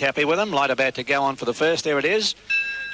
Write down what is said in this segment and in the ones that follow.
Happy with them. Light about to go on for the first. There it is.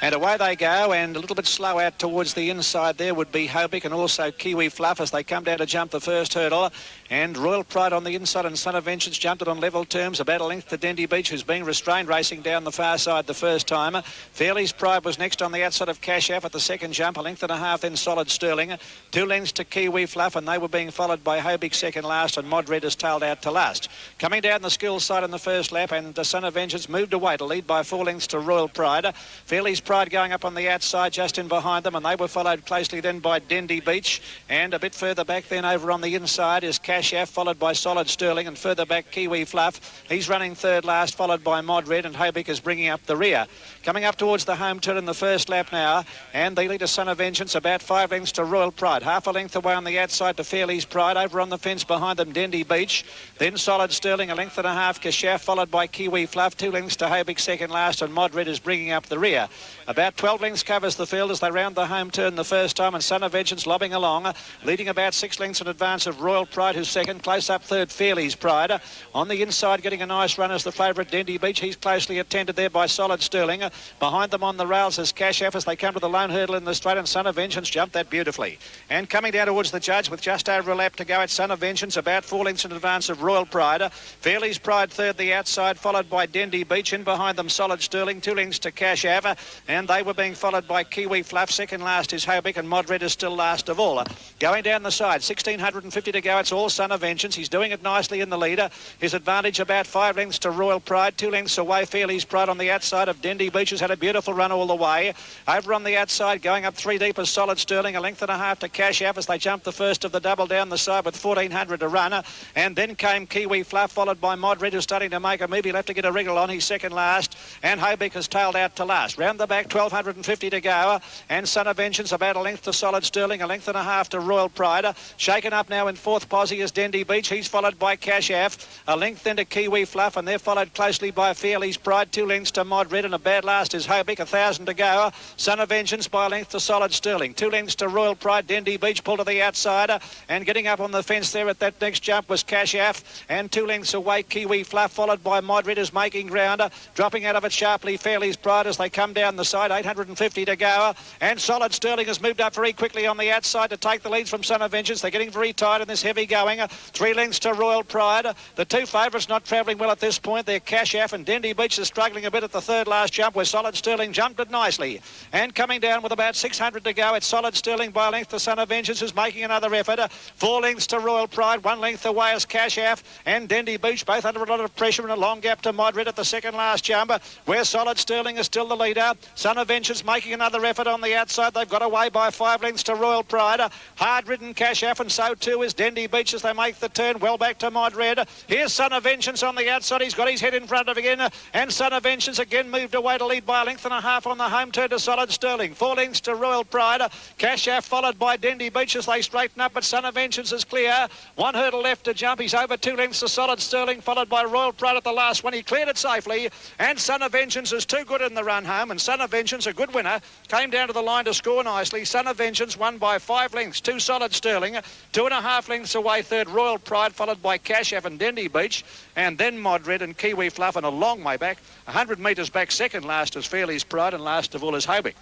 And away they go, and a little bit slow out towards the inside there would be Hobick and also Kiwi Fluff as they come down to jump the first hurdle. And Royal Pride on the inside and Son of Vengeance jumped it on level terms, about a length to Dendy Beach, who's being restrained racing down the far side the first time. Fairley's Pride was next on the outside of Cash Aff at the second jump, a length and a half then Solid Sterling. 2 lengths to Kiwi Fluff, and they were being followed by Hobick second last, and Mod Red is tailed out to last. Coming down the Skills side in the first lap, and the Son of Vengeance moved away to lead by 4 lengths to Royal Pride. Fairley's Pride going up on the outside just in behind them, and they were followed closely then by Dendy Beach, and a bit further back then over on the inside is Cash Aff, followed by Solid Sterling, and further back Kiwi Fluff. He's running third last, followed by Mod Red, and Hobick is bringing up the rear. Coming up towards the home turn in the first lap now, and the leader Son of Vengeance about 5 lengths to Royal Pride, half a length away on the outside to Fairley's Pride, over on the fence behind them Dendy Beach, then Solid Sterling a length and a half, Cash Aff, followed by Kiwi Fluff, 2 lengths to Hobick second last, and Mod Red is bringing up the rear. About 12 lengths covers the field as they round the home turn the first time, and Son of Vengeance lobbing along, leading about 6 lengths in advance of Royal Pride, who's second. Close up third, Fairley's Pride. On the inside, getting a nice run as the favourite, Dendy Beach. He's closely attended there by Solid Sterling. Behind them on the rails is Cash Aff as they come to the lone hurdle in the straight, and Son of Vengeance jumped that beautifully. And coming down towards the judge with just over a lap to go, it's Son of Vengeance about 4 lengths in advance of Royal Pride. Fairley's Pride third the outside, followed by Dendy Beach. In behind them, Solid Sterling, 2 lengths to Cash Aff, and they were being followed by Kiwi Fluff. Second last is Hobick, and Mod Red is still last of all. Going down the side, 1650 to go. It's all Son of Vengeance. He's doing it nicely in the leader. His advantage about 5 lengths to Royal Pride, 2 lengths away. Fairley's Pride on the outside of Dendy Beach has had a beautiful run all the way. Over on the outside, going up 3 deep is Solid Sterling, a length and a half to Cash Aff as they jump the first of the double down the side with 1400 to run. And then came Kiwi Fluff, followed by Mod Red, who's starting to make a move. He'll have to get a wriggle on. He's second last, and Hobick has tailed out to last. Round the back, 1250 to go, and Son of Vengeance about a length to Solid Sterling, a length and a half to Royal Pride. Shaken up now in fourth posse is Dendy Beach. He's followed by Cash Aff, a length then to Kiwi Fluff, and they're followed closely by Fairley's Pride. 2 lengths to Mod Red, and a bad last is Hobick, 1000 to go. Son of Vengeance by a length to Solid Sterling. 2 lengths to Royal Pride. Dendy Beach pulled to the outside, and getting up on the fence there at that next jump was Cash Aff, and 2 lengths away Kiwi Fluff, followed by Mod Red is making ground. Dropping out of it sharply Fairley's Pride as they come down the side. 850 to go, and Solid Sterling has moved up very quickly on the outside to take the leads from Son of Vengeance. They're getting very tight in this heavy going. 3 lengths to Royal Pride. The 2 favourites not travelling well at this point. They're Cash Aff, and Dendy Beach is struggling a bit at the third last jump where Solid Sterling jumped it nicely. And coming down with about 600 to go, it's Solid Sterling by a length to Son of Vengeance, who's making another effort. 4 lengths to Royal Pride. 1 length away is Cash Aff and Dendy Beach, both under a lot of pressure, and a long gap to Mod Red at the second last jump where Solid Sterling is still the leader. Son of Vengeance making another effort on the outside. They've got away by 5 lengths to Royal Pride. Hard-ridden Cash Aff, and so too is Dendy Beach as they make the turn. Well back to Mod Red. Here's Son of Vengeance on the outside. He's got his head in front of again, and Son of Vengeance again moved away to lead by a length and a half on the home turn to Solid Sterling. 4 lengths to Royal Pride. Cash Aff followed by Dendy Beach as they straighten up, but Son of Vengeance is clear. 1 hurdle left to jump. He's over 2 lengths to Solid Sterling, followed by Royal Pride at the last one. He cleared it safely, and Son of Vengeance is too good in the run home, and Son of Vengeance, a good winner, came down to the line to score nicely. Son of Vengeance won by 5 lengths to Solid Sterling. 2.5 lengths away third Royal Pride, followed by Cash Aff and Dendy Beach, and then Mod Red and Kiwi Fluff, and a long way back, 100 metres back, second last is Fairley's Pride, and last of all is Hobick.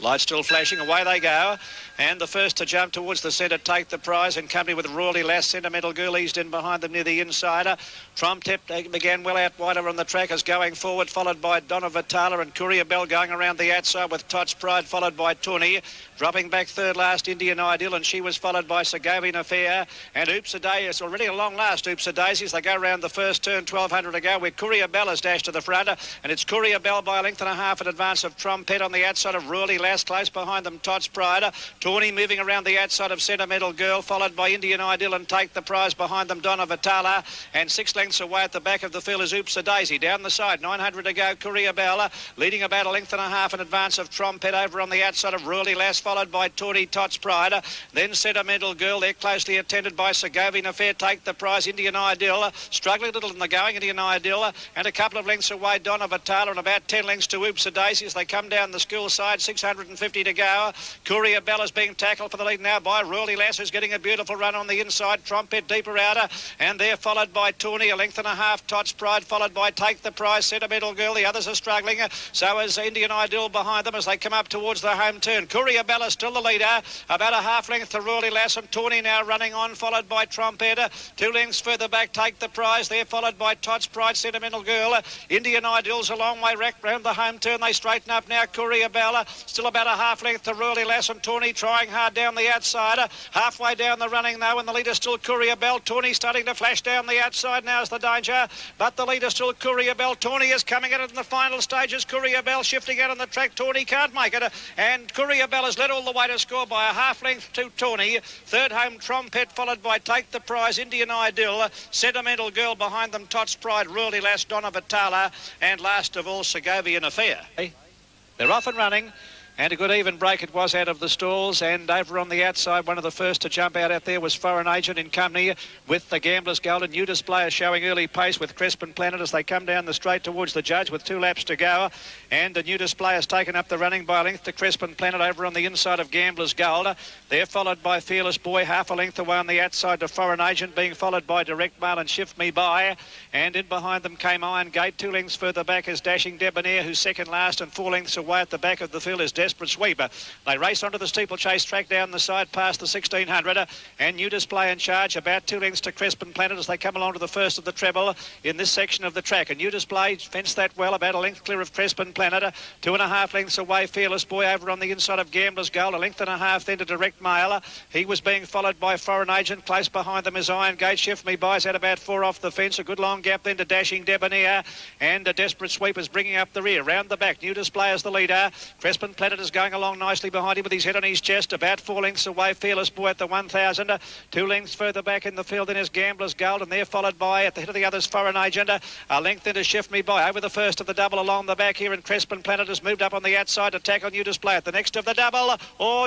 Lights still flashing, away they go, and the first to jump towards the centre take the prize in company with Royally Lass. Sentimental Girl eased in behind them near the insider. Tromtep began well out wider on the track as going forward, followed by Donna Vitala, and Courier Bell going around the outside with Tots Pride, followed by Tony. Dropping back third last, Indian Ideal, and she was followed by Segovian Affair. And Oops a Day is already a long last, Oops a Daisies. They go around the first turn, 1200 to go, where Courier Bell is dashed to the front, and it's Courier Bell by a length and a half in advance of Trompet on the outside of Royally Lass. Close behind them, Tots Pride. Tawny moving around the outside of Sentimental Girl, followed by Indian Ideal, and Take the Prize behind them, Donna Vitala. And 6 lengths away at the back of the field is Oops a Daisy. Down the side, 900 to go, Courier Bell, leading about a length and a half in advance of Trompet over on the outside of Royally Lass, followed by Tawny, Tots Pride. Then Sentimental Girl, they're closely attended by Segovian Affair, Take the Prize, Indian Ideal, struggling a little in the going, Indian Ideal, and a couple of lengths away, Donna Vitala, and about 10 lengths to Oops a Daisy as they come down the school side, 600 150 to go. Courier Bella's being tackled for the lead now by Royally Lass, who's getting a beautiful run on the inside. Trompet deeper outer, and they're followed by Tawny, a length and a half. Tots Pride followed by Take the Prize, Sentimental Girl. The others are struggling. So is Indian Ideal behind them as they come up towards the home turn. Courier Bella still the leader, about a half length to Royally Lass, and Tawny now running on, followed by Trompet. 2 lengths further back, Take the Prize. They're followed by Tots Pride, Sentimental Girl. Indian Ideal's a long way round the home turn. They straighten up now. Courier Bella still about a half length to Royally Lass, and Tawny trying hard down the outside. Halfway down the running though, and the leader still Courier Bell. Tawny starting to flash down the outside. Now's the danger, but the leader still Courier Bell. Tawny is coming at it in the final stages. Courier Bell shifting out on the track. Tawny can't make it, and Courier Bell has led all the way to score by a half length to Tawny. Third home Trompet, followed by Take the Prize, Indian Ideal, Sentimental Girl behind them, Tots Pride, Royally Lass, Donna Vitala, and last of all Segovian Affair. They're off and running. And a good even break it was out of the stalls, and over on the outside, one of the first to jump out there was Foreign Agent in company with the Gambler's Gold. A New Displayer showing early pace with Crespin Planet as they come down the straight towards the judge with 2 laps to go. And the New Displayer has taken up the running by a length to Crespin Planet over on the inside of Gambler's Gold. They're followed by Fearless Boy, half a length away on the outside to Foreign Agent, being followed by Direct Mail and Shift Me By. And in behind them came Iron Gate. 2 lengths further back is Dashing Debonair, who's second last, and 4 lengths away at the back of the field is Desperate Sweeper. They race onto the steeplechase track down the side past the 1600, and New Display in charge, about 2 lengths to Crespin Planet as they come along to the first of the treble in this section of the track. A New Display fenced that well, about a length clear of Crespin Planet. 2.5 lengths away, Fearless Boy over on the inside of Gambler's Gold. A length and a half then to Direct Mail. He was being followed by Foreign Agent. Close behind them is Iron Gate. Shift Me By's at about 4 off the fence. A good long gap then to Dashing Debonair, and a Desperate Sweeper's bringing up the rear. Round the back, New Display is the leader. Crespin Planet is going along nicely behind him with his head on his chest, about 4 lengths away. Fearless Boy at the 1000. 2 lengths further back in the field then is Gambler's Gold, and they're followed by, at the head of the others, Foreign Agent. A length into Shift Me By over the first of the double along the back here, and Crespin Planet has moved up on the outside to tackle New Display at the next of the double.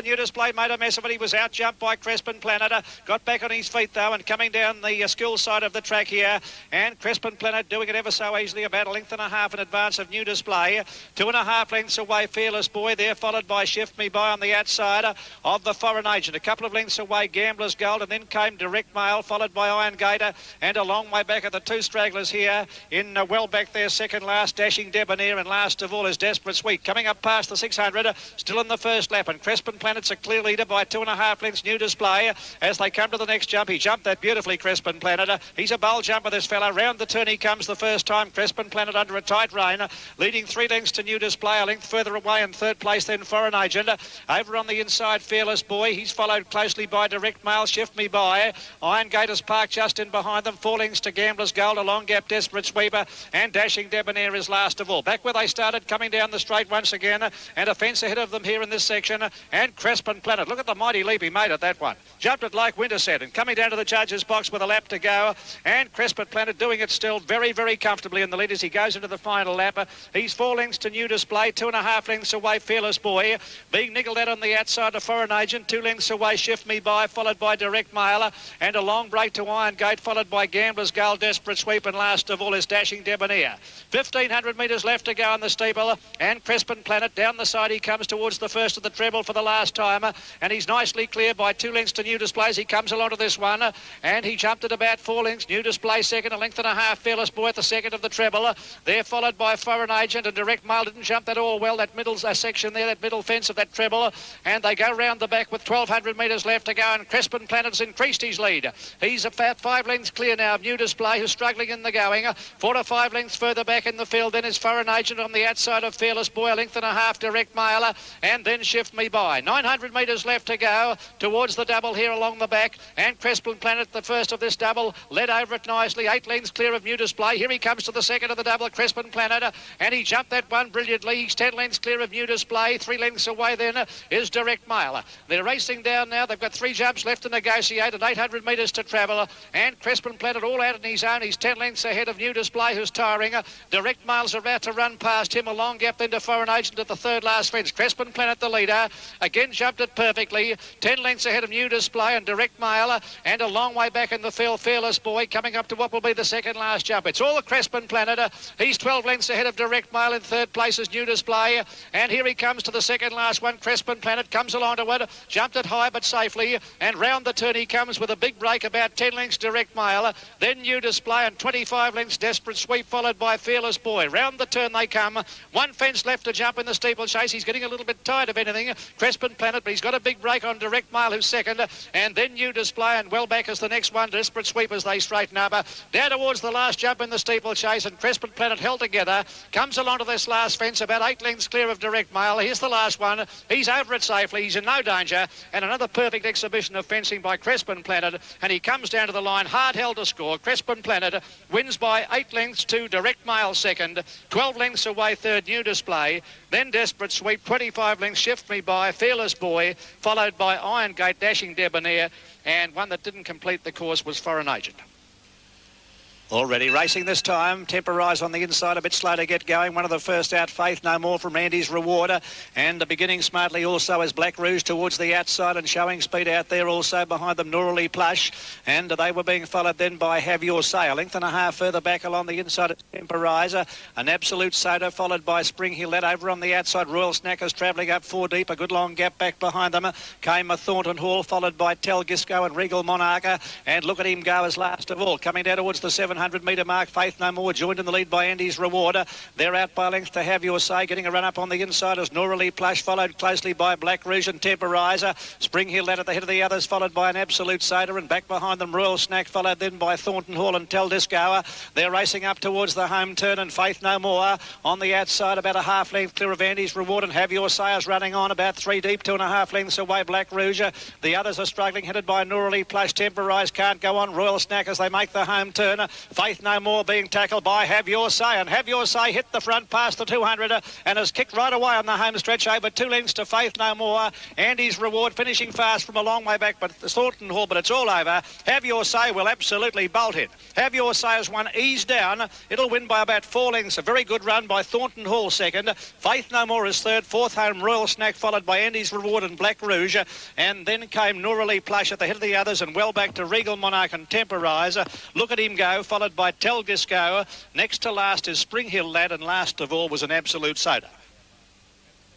New Display made a mess of it. He was out jumped by Crespin Planet. Got back on his feet though, and coming down the school side of the track here, and Crespin Planet doing it ever so easily, about a length and a half in advance of New Display. 2.5 lengths away, Fearless Boy. They're followed by Shift Me By on the outside of the Foreign Agent. A couple of lengths away, Gambler's Gold, and then came Direct Mail, followed by Iron Gator, and a long way back at the 2 stragglers here in well back there, second last, Dashing Debonair, and last of all is Desperate Sweet. Coming up past the 600, still in the first lap, and Crespin Planet's a clear leader by 2.5 lengths, New Display. As they come to the next jump, he jumped that beautifully, Crespin Planet. He's a bold jumper, this fella. Round the turn he comes the first time. Crespin Planet under a tight rein, leading 3 lengths to New Display, a length further away in third place then Foreign Agent. Over on the inside, Fearless Boy. He's followed closely by Direct Mail, Shift Me By. Iron Gators parked just in behind them. 4 lengths to Gambler's Gold, a long gap, Desperate Sweeper, and Dashing Debonair is last of all. Back where they started, coming down the straight once again, and a fence ahead of them here in this section, and Crespin Planet. Look at the mighty leap he made at that one. Jumped it like Winterset, and coming down to the judges' box with a lap to go, and Crespin Planet doing it still very, very comfortably in the lead as he goes into the final lap. He's 4 lengths to New Display, 2.5 lengths away, Fearless Boy, being niggled out on the outside to Foreign Agent. 2 lengths away, Shift Me By, followed by Direct Mail, and a long break to Iron Gate, followed by Gambler's Gold, Desperate Sweep, and last of all is Dashing Debonair. 1,500 metres left to go on the steeple, and Crespin Planet down the side he comes towards the first of the treble for the last time, and he's nicely clear by 2 lengths to New Display as he comes along to this one, and he jumped at about 4 lengths. New Display second, a length and a half, Fearless Boy at the second of the treble. They're followed by Foreign Agent, and Direct Mail didn't jump that all well, that middle section there, that middle fence of that treble, and they go round the back with 1,200 metres left to go, and Crespin Planet's increased his lead. He's about 5 lengths clear now of New Display, who's struggling in the going. 4 to 5 lengths further back in the field then is Foreign Agent on the outside of Fearless Boy, a length and a half, Direct Mail, and then Shift Me By. 900 metres left to go towards the double here along the back, and Crespin Planet, the first of this double, led over it nicely, 8 lengths clear of New Display. Here he comes to the second of the double, Crespin Planet, and he jumped that one brilliantly. He's 10 lengths clear of New Display. 3 lengths away then is Direct Mail. They're racing down now. They've got 3 jumps left to negotiate and 800 metres to travel, and Crespin Planet all out on his own. He's 10 lengths ahead of New Display, who's tiring. Direct Mail's about to run past him. A long gap then to Foreign Agent at the third last fence. Crespin Planet the leader, again jumped it perfectly, 10 lengths ahead of New Display and Direct Mail, and a long way back in the field, Fearless Boy coming up to what will be the second last jump. It's all the Crespin Planet. He's 12 lengths ahead of Direct Mail. In third place is New Display, and here he comes to the second last one. Crespin Planet comes along to it, jumped it high but safely, and round the turn he comes with a big break, about 10 lengths Direct Mail, then New Display, and 25 lengths Desperate Sweep, followed by Fearless Boy. Round the turn they come. One fence left to jump in the steeplechase. He's getting a little bit tired of anything. Crespin Planet, but he's got a big break on Direct Mail, who's second, and then New Display, and well back is the next one, Desperate Sweep, as they straighten up. Down towards the last jump in the steeplechase, and Crespin Planet held together, comes along to this last fence, about 8 lengths clear of Direct Mail. Here's the last one. He's over it safely. He's in no danger, and another perfect exhibition of fencing by Crespin Planet, and he comes down to the line, hard held to score. Crespin Planet wins by 8 lengths to Direct Mail second, 12 lengths away third, New Display, then Desperate Sweep, 25 lengths Shift Me By, Fearless Boy, followed by Iron Gate, Dashing Debonair, and one that didn't complete the course was Foreign Agent. Already racing this time. Temporize on the inside, a bit slow to get going. One of the first out, Faith No More from Randy's Rewarder. And beginning smartly also is Black Rouge towards the outside and showing speed out there also behind them, Norley Plush. And they were being followed then by Have Your Say. A length and a half further back along the inside of Temporizer. An Absolute Soda followed by Spring Hill. That over on the outside, Royal Snackers travelling up 4 deep. A good long gap back behind them. Came a Thornton Hall followed by Tel Gisco and Regal Monarcha. And look at him go as last of all. Coming down towards the 700-metre mark, Faith No More joined in the lead by Andy's Rewarder. They're out by length to Have Your Say. Getting a run up on the inside is Norley Plush, followed closely by Black Rouge and Temporizer. Spring Hill that at the head of the others, followed by an Absolute Soda, and back behind them Royal Snack, followed then by Thornton Hall and Tel Discoa. They're racing up towards the home turn, and Faith No More on the outside, about a half length clear of Andy's Reward, and Have Your Say is running on about 3 deep, 2.5 lengths away Black Rouge. The others are struggling, headed by Norley Plush. Temporize can't go on. Royal Snack as they make the home turn. Faith No More being tackled by Have Your Say, and Have Your Say hit the front past the 200 and has kicked right away on the home stretch over 2 lengths to Faith No More. Andy's Reward finishing fast from a long way back, but Thornton Hall, but it's all over. Have Your Say will absolutely bolt it. Have Your Say has one ease down. It'll win by about 4 lengths. A very good run by Thornton Hall second. Faith No More is third. Fourth home Royal Snack, followed by Andy's Reward and Black Rouge. And then came Norley Plush at the head of the others, and well back to Regal Monarch and Temporize. Look at him go, followed by Tel Gisco. Next to last is Spring Hill Lad, and last of all was an Absolute Soda.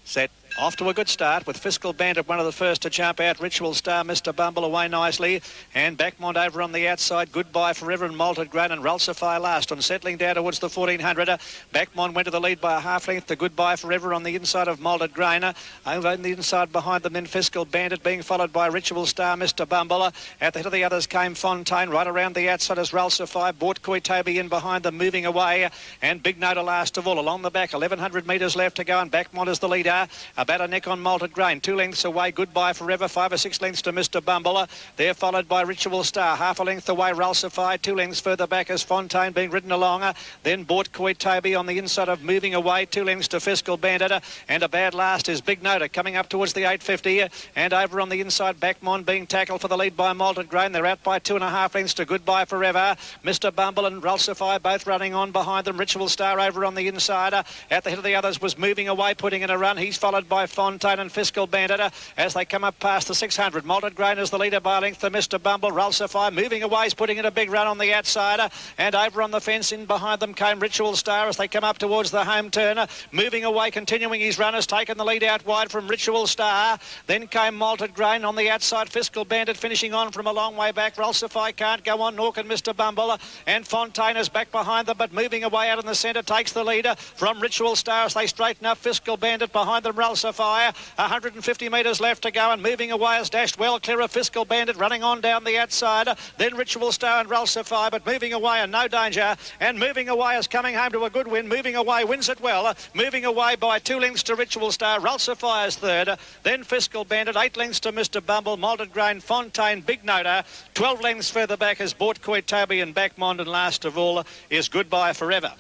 Set. Off to a good start with Fiscal Bandit, one of the first to jump out. Ritual Star, Mr. Bumble away nicely. And Backmont over on the outside. Goodbye Forever and Malted Grain and Ralsify last. On settling down towards the 1400. Backmont went to the lead by a half length to Goodbye Forever on the inside of Malted Grain. Over on the inside behind them then Fiscal Bandit, being followed by Ritual Star, Mr. Bumble. At the head of the others came Fontaine. Right around the outside is Ralsify. Bought Koi Toby in behind them, moving away. And Big Note last of all. Along the back, 1100 metres left to go, and Backmont is the leader. About a neck on Malted Grain, 2 lengths away Goodbye Forever, 5 or 6 lengths to Mr. Bumble. They're followed by Ritual Star, half a length away Ralsify, 2 lengths further back as Fontaine being ridden along. Then Bought Koi Toby on the inside of moving away, 2 lengths to Fiscal Bandit, and a bad last is Big Note coming up towards the 850, and over on the inside Backmont being tackled for the lead by Malted Grain. They're out by 2.5 lengths to Goodbye Forever. Mr. Bumble and Ralsify both running on behind them. Ritual Star over on the inside. At the head of the others was moving away, putting in a run. He's followed by Fontaine and Fiscal Bandit as they come up past the 600. Malted Grain is the leader by a length to Mr. Bumble. Ralsify moving away, is putting in a big run on the outside, and over on the fence in behind them came Ritual Star as they come up towards the home turn. Moving away, continuing his run, has taken the lead out wide from Ritual Star. Then came Malted Grain on the outside. Fiscal Bandit finishing on from a long way back. Ralsify can't go on, nor can Mr. Bumble, and Fontaine is back behind them, but moving away out in the centre, takes the leader from Ritual Star as they straighten up. Fiscal Bandit behind them, Ralsify. 150 metres left to go, and moving away has dashed well clear of Fiscal Bandit, running on down the outside. Then Ritual Star and Ralsify, but moving away and no danger, and moving away is coming home to a good win. Moving away wins it well, moving away by 2 lengths to Ritual Star. Ralsify is third, then Fiscal Bandit, 8 lengths to Mr. Bumble, Malted Grain, Fontaine, Big Note. 12 lengths further back is Bought Koi Toby and Backmont, and last of all is Goodbye Forever.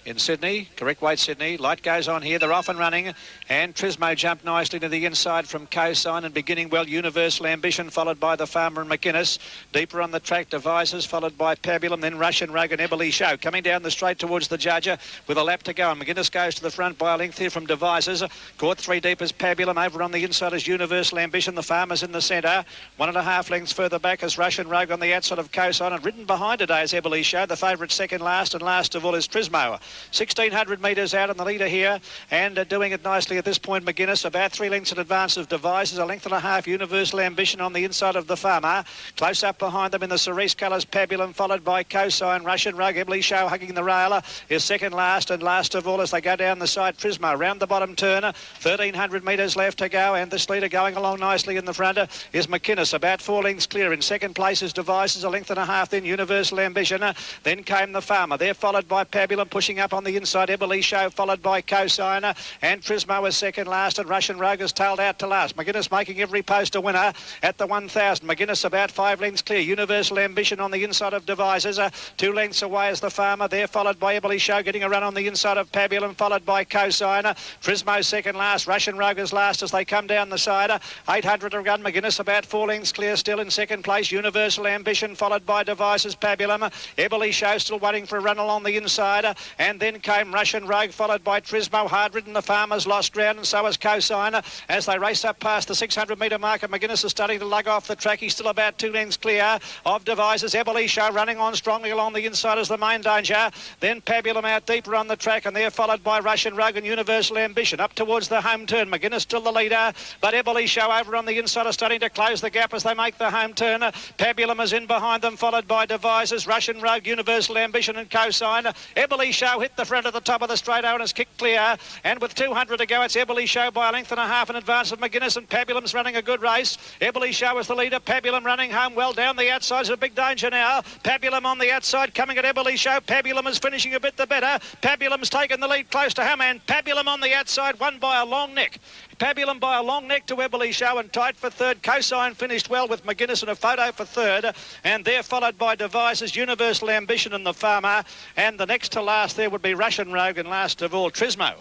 In Sydney, correct weight Sydney, light goes on here, they're off and running, and Trismo jumped nicely to the inside from Cosign, and beginning well Universal Ambition, followed by the Farmer and McInnes. Deeper on the track Devices, followed by Pabulum, then Russian Rogue and Eberly Show. Coming down the straight towards the Judger with a lap to go, and McInnes goes to the front by a length here from Devices. Caught 3 deep as Pabulum, over on the inside is Universal Ambition, the Farmer's in the centre. 1.5 lengths further back is Russian Rogue on the outside of Cosign, and ridden behind today is Eberly Show, the favourite second last, and last of all is Trismo. 1,600 metres out on the leader here, and doing it nicely at this point, McGuinness, about 3 lengths in advance of Devices, a length and a half, Universal Ambition on the inside of the Farmer. Close up behind them in the cerise colours, Pabulum, followed by Cosine, Russian Rug, Ebly Show hugging the rail is second last, and last of all as they go down the side, Prismo round the bottom turn. 1,300 metres left to go, and this leader going along nicely in the front is McInnes, about 4 lengths clear. In second place is Devices, a length and a half, then Universal Ambition. Then came the Farmer. They're followed by Pabulum, pushing up on the inside, Ebly Show, followed by Cosine, and Prismo was second last, and Russian Rug is tailed out to last. McGuinness making every post a winner at the 1,000. McGuinness about 5 lengths clear. Universal Ambition on the inside of Devices. 2 lengths away is the Farmer. They're followed by Ebly Show, getting a run on the inside of Pabulum, followed by Cosine. Prismo second last. Russian Rug is last as they come down the side. 800 to run. McGuinness about 4 lengths clear still in second place. Universal Ambition, followed by Devices, Pabulum. Ebly Show still waiting for a run along the inside. And then came Russian Rug, followed by Trismo. Hard ridden. The Farmer's lost ground, and so is Cosine as they race up past the 600 metre mark. And McGuinness is starting to lug off the track. He's still about 2 lengths clear of Devices. Ebly Show running on strongly along the inside as the main danger. Then Pabulum out deeper on the track, and they're followed by Russian Rug and Universal Ambition up towards the home turn. McGuinness still the leader, but Ebly Show over on the inside are starting to close the gap as they make the home turn. Pabulum is in behind them, followed by Devices, Russian Rug, Universal Ambition and Cosine. Ebly Show hit the front of the top of the straight and has kicked clear, and with 200 to go, it's Ebly Show by a length and a half in advance of McGuinness, and Pabulum's running a good race. Ebly Show is the leader. Pabulum running home well down the outside is a big danger now. Pabulum on the outside coming at Ebly Show. Pabulum is finishing a bit the better. Pabulum's taken the lead close to him, and Pabulum on the outside won by a long neck. Pabulum by a long neck to Ebly Show, and tight for third. Cosine finished well with McGuinness in a photo for third, and they're followed by Devices, Universal Ambition and the Farmer, and the next to last there would be Russian Rogue, and last of all Trismo.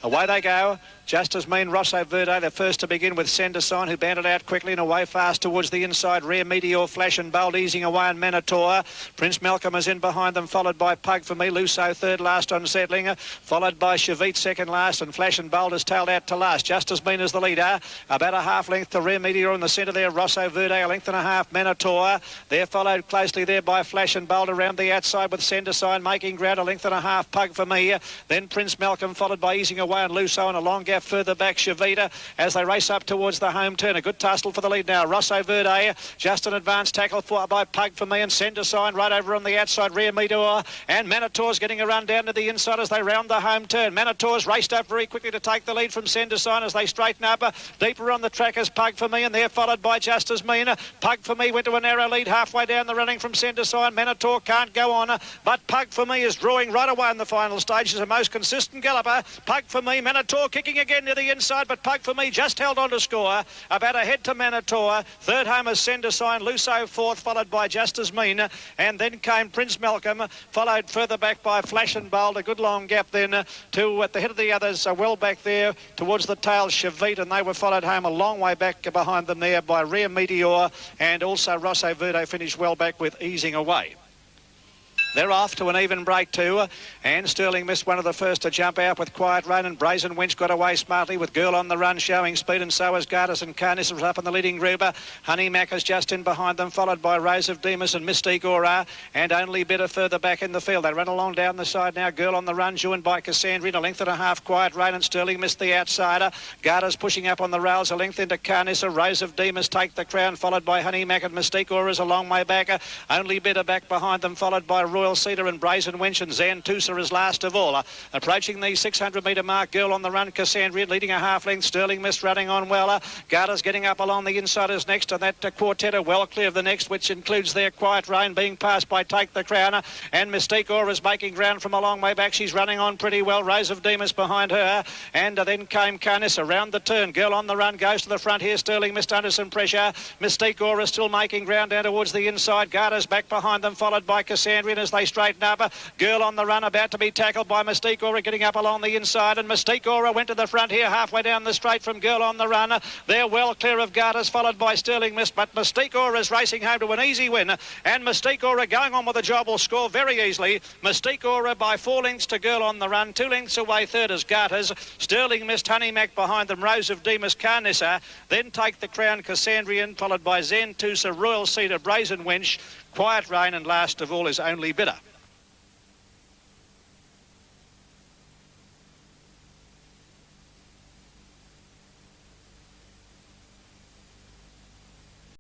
Away they go. Just as mean Rosso Verde, the first to begin with Sendersign, who banded out quickly and away fast towards the inside. Rear Meteor, Flash and Bold easing away, and Manitou. Prince Malcolm is in behind them, followed by Pug for Me. Lusso third last on settling, followed by Chavit second last, and Flash and Bold is tailed out to last. Just as mean as the leader, about a half length to Rear Meteor in the centre there. Rosso Verde a length and a half. Manitou. They're followed closely there by Flash and Bold around the outside with Sendersign making ground, a length and a half. Pug for Me. Then Prince Malcolm followed by easing away, and Lusso and a long gap further back Chavita as they race up towards the home turn. A good tussle for the lead now. Rosso Verde just an advanced tackle by Pug for Me, and Sendersign right over on the outside. Rear Meteor, and Manitou's getting a run down to the inside as they round the home turn. Manitou's raced up very quickly to take the lead from Sendersign as they straighten up. Deeper on the track is Pug for Me, and they're followed by Just As Mean. Pug for Me went to a narrow lead halfway down the running from Sendersign. Manitou can't go on, but Pug for Me is drawing right away in the final stage. Is a most consistent galloper. Pug for Me, Manitou kicking again to the inside, but Pug for Me just held on to score. About ahead to Manitou. Third home is Sendersign. Lusso fourth, followed by Just As Mean, and then came Prince Malcolm, followed further back by Flash and Bold. A good long gap then to at the head of the others, well back there towards the tail, Chavit, and they were followed home a long way back behind them there by Rear Meteor, and also Rosso Verde finished well back with Easing Away. They're off to an even break too, and Sterling missed one of the first to jump out with Quiet Rain, and Brazen Winch got away smartly with Girl on the Run showing speed, and so is Gardas and Carnis was up in the leading group. Honey Mac is just in behind them, followed by Rose of Demas and Mystique Aura, and Only Better further back in the field. They run along down the side now. Girl on the Run joined by Cassandra in a length and a half. Quiet Rain, and Sterling missed the outsider. Gardas pushing up on the rails a length into Carnissa. Rose of Demas take the crown, followed by Honey Mac, and Mystique Aura is a long way back. Only Better back behind them, followed by Royal Cedar and Brazen Winch, and Zantusa is last of all. Approaching the 600 metre mark. Girl on the Run, Cassandra leading a half length. Sterling Mist running on well. Garda's getting up along the insiders next, and that quartet are well clear of the next, which includes their Quiet Rain being passed by Take the Crown, and Mystique Aura is making ground from a long way back. She's running on pretty well. Rose of Demas behind her, and then came Carnissa around the turn. Girl on the Run goes to the front here. Sterling Mist under some pressure. Mystique Aura still making ground down towards the inside. Garda's back behind them, followed by Cassandra as they straighten up. Girl on the Run about to be tackled by Mystique Aura, getting up along the inside, and Mystique Aura went to the front here halfway down the straight from Girl on the Run. They're well clear of Gardas, followed by Sterling Mist, but Mystique Aura is racing home to an easy win, and Mystique Aura going on with the job will score very easily. Mystique Aura by 4 lengths to Girl on the Run. 2 lengths away third is Gardas. Sterling Mist, Honey Mac behind them. Rose of Demas, Carnissa, then Take the Crown, Cassandrian, followed by Zentusa, Royal Cedar, Brazen Winch, Quiet Rain, and last of all is Only Bitter.